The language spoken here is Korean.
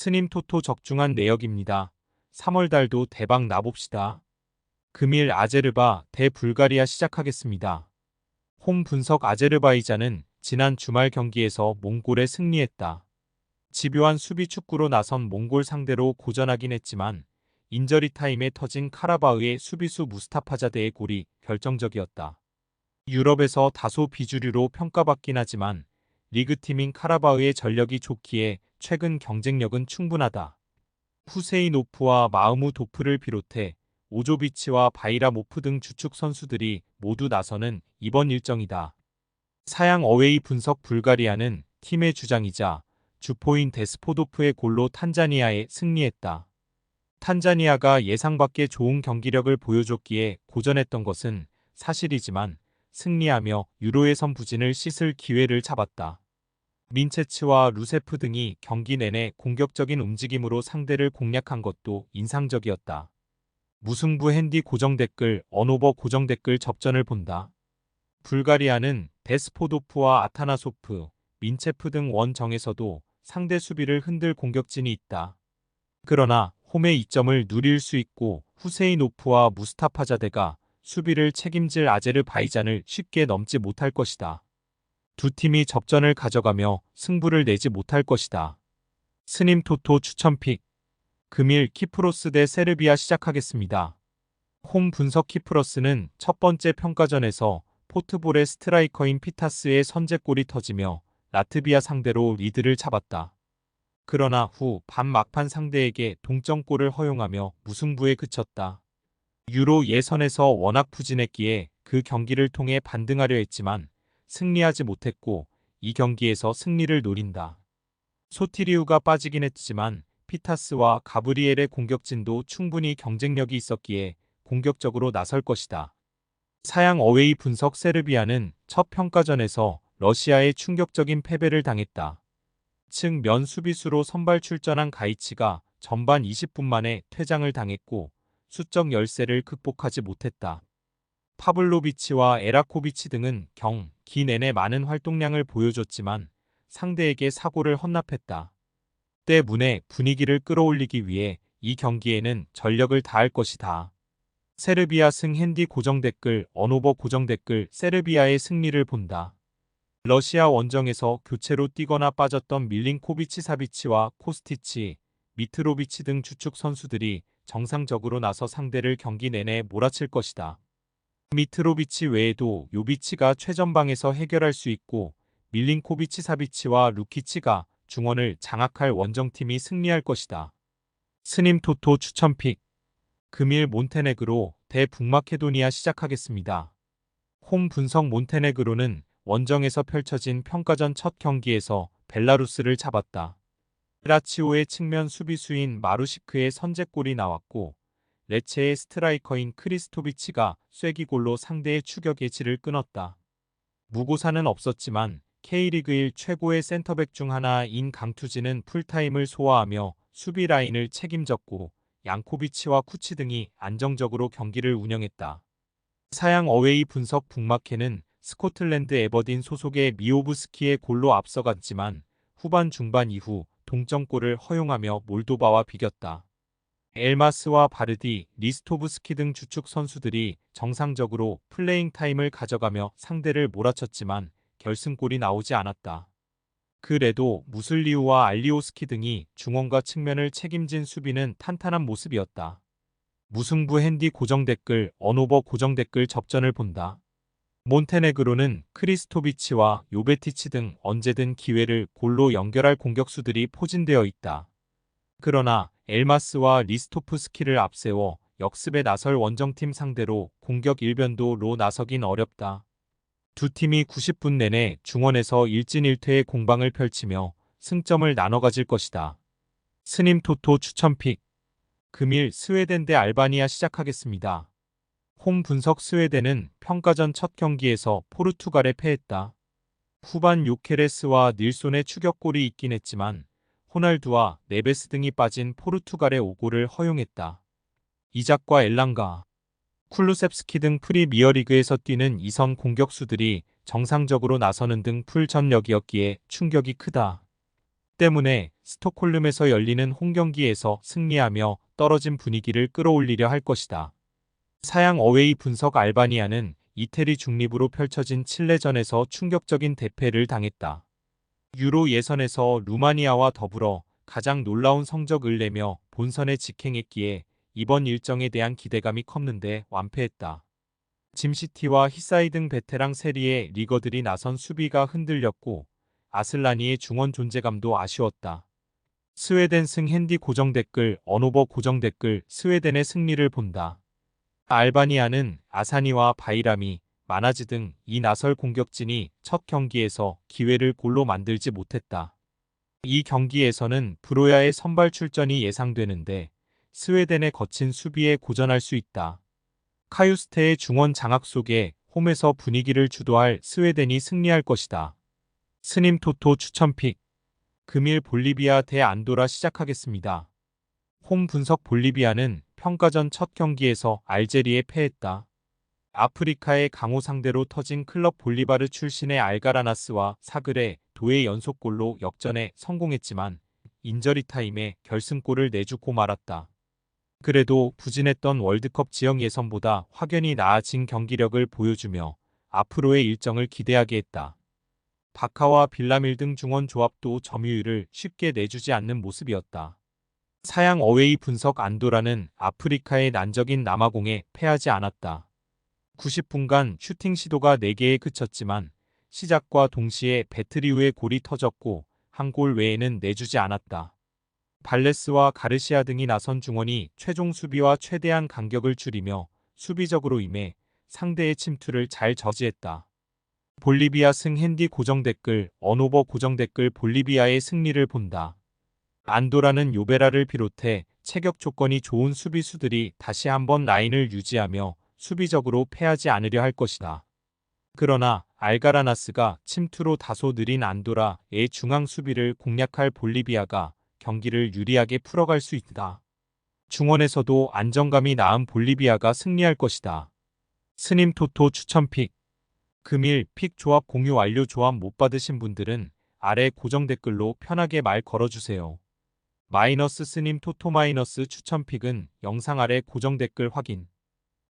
스님 토토 적중한 내역입니다. 3월달도 대박 나봅시다. 금일 아제르바 대 불가리아 시작하겠습니다. 홈 분석 아제르바이잔은 지난 주말 경기에서 몽골에 승리했다. 집요한 수비 축구로 나선 몽골 상대로 고전하긴 했지만 인저리 타임에 터진 카라바흐의 수비수 무스타파자데의 골이 결정적이었다. 유럽에서 다소 비주류로 평가받긴 하지만 리그팀인 카라바흐의 전력이 좋기에 최근 경쟁력은 충분하다. 후세이노프와 마흐무도프를 비롯해 오조비치와 바이라모프 등 주축 선수들이 모두 나서는 이번 일정이다. 사양 어웨이 분석 불가리아는 팀의 주장이자 주포인 데스포도프의 골로 탄자니아에 승리했다. 탄자니아가 예상 밖의 좋은 경기력을 보여줬기에 고전했던 것은 사실이지만 승리하며 유로의 선부진을 씻을 기회를 잡았다. 민체츠와 루세프 등이 경기 내내 공격적인 움직임으로 상대를 공략한 것도 인상적이었다. 무승부 핸디 고정 댓글 언오버 고정 댓글 접전을 본다. 불가리아는 데스포도프와 아타나소프, 민체프 등 원정에서도 상대 수비를 흔들 공격진이 있다. 그러나 홈의 이점을 누릴 수 있고 후세이노프와 무스타파자데가 수비를 책임질 아제르바이잔을 쉽게 넘지 못할 것이다. 두 팀이 접전을 가져가며 승부를 내지 못할 것이다. 스님 토토 추천픽. 금일 키프로스 대 세르비아 시작하겠습니다. 홈 분석 키프로스는 첫 번째 평가전에서 포트볼의 스트라이커인 피타스의 선제골이 터지며 라트비아 상대로 리드를 잡았다. 그러나 후 반 막판 상대에게 동점골을 허용하며 무승부에 그쳤다. 유로 예선에서 워낙 부진했기에 그 경기를 통해 반등하려 했지만 승리하지 못했고 이 경기에서 승리를 노린다. 소티리우가 빠지긴 했지만 피타스와 가브리엘의 공격진도 충분히 경쟁력이 있었기에 공격적으로 나설 것이다. 사양 어웨이 분석 세르비아는 첫 평가전에서 러시아에 충격적인 패배를 당했다. 측면 수비수로 선발 출전한 가이치가 전반 20분 만에 퇴장을 당했고 수적 열세를 극복하지 못했다. 파블로비치와 에라코비치 등은 경기 내내 많은 활동량을 보여줬지만 상대에게 사고를 헌납했다. 때문에 분위기를 끌어올리기 위해 이 경기에는 전력을 다할 것이다. 세르비아 승 핸디 고정 댓글 언오버 고정 댓글 세르비아의 승리를 본다. 러시아 원정에서 교체로 뛰거나 빠졌던 밀린코비치 사비치와 코스티치, 미트로비치 등 주축 선수들이 정상적으로 나서 상대를 경기 내내 몰아칠 것이다. 미트로비치 외에도 요비치가 최전방에서 해결할 수 있고 밀린코비치 사비치와 루키치가 중원을 장악할 원정팀이 승리할 것이다. 스님 토토 추천픽. 금일 몬테네그로 대 북마케도니아 시작하겠습니다. 홈 분석 몬테네그로는 원정에서 펼쳐진 평가전 첫 경기에서 벨라루스를 잡았다. 라치오의 측면 수비수인 마루시크의 선제골이 나왔고 레체의 스트라이커인 크리스토비치가 쐐기골로 상대의 추격의 질을 끊었다. 무고사는 없었지만 K리그1 최고의 센터백 중 하나인 강투지는 풀타임을 소화하며 수비 라인을 책임졌고 양코비치와 쿠치 등이 안정적으로 경기를 운영했다. 사양 어웨이 분석 북마케는 스코틀랜드 에버딘 소속의 미오브스키의 골로 앞서갔지만 후반 중반 이후 동점골을 허용하며 몰도바와 비겼다. 엘마스와 바르디, 리스토브스키 등 주축 선수들이 정상적으로 플레잉 타임을 가져가며 상대를 몰아쳤지만 결승골이 나오지 않았다. 그래도 무슬리우와 알리오스키 등이 중원과 측면을 책임진 수비는 탄탄한 모습이었다. 무승부 핸디 고정 댓글 언오버 고정 댓글 접전을 본다. 몬테네그로는 크리스토비치와 요베티치 등 언제든 기회를 골로 연결할 공격수들이 포진되어 있다. 그러나 엘마스와 리스토프스키를 앞세워 역습에 나설 원정팀 상대로 공격 일변도로 나서긴 어렵다. 두 팀이 90분 내내 중원에서 일진일퇴의 공방을 펼치며 승점을 나눠 가질 것이다. 스님 토토 추천픽. 금일 스웨덴 대 알바니아 시작하겠습니다. 홈 분석 스웨덴은 평가전 첫 경기에서 포르투갈에 패했다. 후반 요케레스와 닐손의 추격골이 있긴 했지만 호날두와 네베스 등이 빠진 포르투갈의 5골을 허용했다. 이작과 엘랑가, 쿨루셉스키 등 프리미어리그에서 뛰는 이선 공격수들이 정상적으로 나서는 등 풀전력이었기에 충격이 크다. 때문에 스톡홀름에서 열리는 홈경기에서 승리하며 떨어진 분위기를 끌어올리려 할 것이다. 사양 어웨이 분석 알바니아는 이태리 중립으로 펼쳐진 칠레전에서 충격적인 대패를 당했다. 유로 예선에서 루마니아와 더불어 가장 놀라운 성적을 내며 본선에 직행했기에 이번 일정에 대한 기대감이 컸는데 완패했다. 짐시티와 히사이 등 베테랑 세리의 리거들이 나선 수비가 흔들렸고 아슬라니의 중원 존재감도 아쉬웠다. 스웨덴 승 핸디 고정 댓글 언오버 고정 댓글 스웨덴의 승리를 본다. 알바니아는 아사니와 바이라미, 마나즈 등 이 나설 공격진이 첫 경기에서 기회를 골로 만들지 못했다. 이 경기에서는 브로야의 선발 출전이 예상되는데 스웨덴의 거친 수비에 고전할 수 있다. 카유스테의 중원 장악 속에 홈에서 분위기를 주도할 스웨덴이 승리할 것이다. 스님 토토 추천픽 금일 볼리비아 대 안도라 시작하겠습니다. 홈 분석 볼리비아는 평가전 첫 경기에서 알제리에 패했다. 아프리카의 강호 상대로 터진 클럽 볼리바르 출신의 알가라나스와 사그레 도의 연속골로 역전에 성공했지만 인저리 타임에 결승골을 내주고 말았다. 그래도 부진했던 월드컵 지역 예선보다 확연히 나아진 경기력을 보여주며 앞으로의 일정을 기대하게 했다. 바카와 빌라밀 등 중원 조합도 점유율을 쉽게 내주지 않는 모습이었다. 사양 어웨이 분석 안도라는 아프리카의 난적인 남아공에 패하지 않았다. 90분간 슈팅 시도가 4개에 그쳤지만 시작과 동시에 배트리우의 골이 터졌고 한 골 외에는 내주지 않았다. 발레스와 가르시아 등이 나선 중원이 최종 수비와 최대한 간격을 줄이며 수비적으로 임해 상대의 침투를 잘 저지했다. 볼리비아 승 핸디 고정 댓글 언오버 고정 댓글 볼리비아의 승리를 본다. 안도라는 요베라를 비롯해 체격 조건이 좋은 수비수들이 다시 한번 라인을 유지하며 수비적으로 패하지 않으려 할 것이다. 그러나 알가라나스가 침투로 다소 느린 안도라의 중앙 수비를 공략할 볼리비아가 경기를 유리하게 풀어갈 수 있다. 중원에서도 안정감이 나은 볼리비아가 승리할 것이다. 스님 토토 추천픽 금일 픽 조합 공유 완료. 조합 못 받으신 분들은 아래 고정 댓글로 편하게 말 걸어주세요. 마이너스 스님 토토 마이너스 추천픽은 영상 아래 고정 댓글 확인.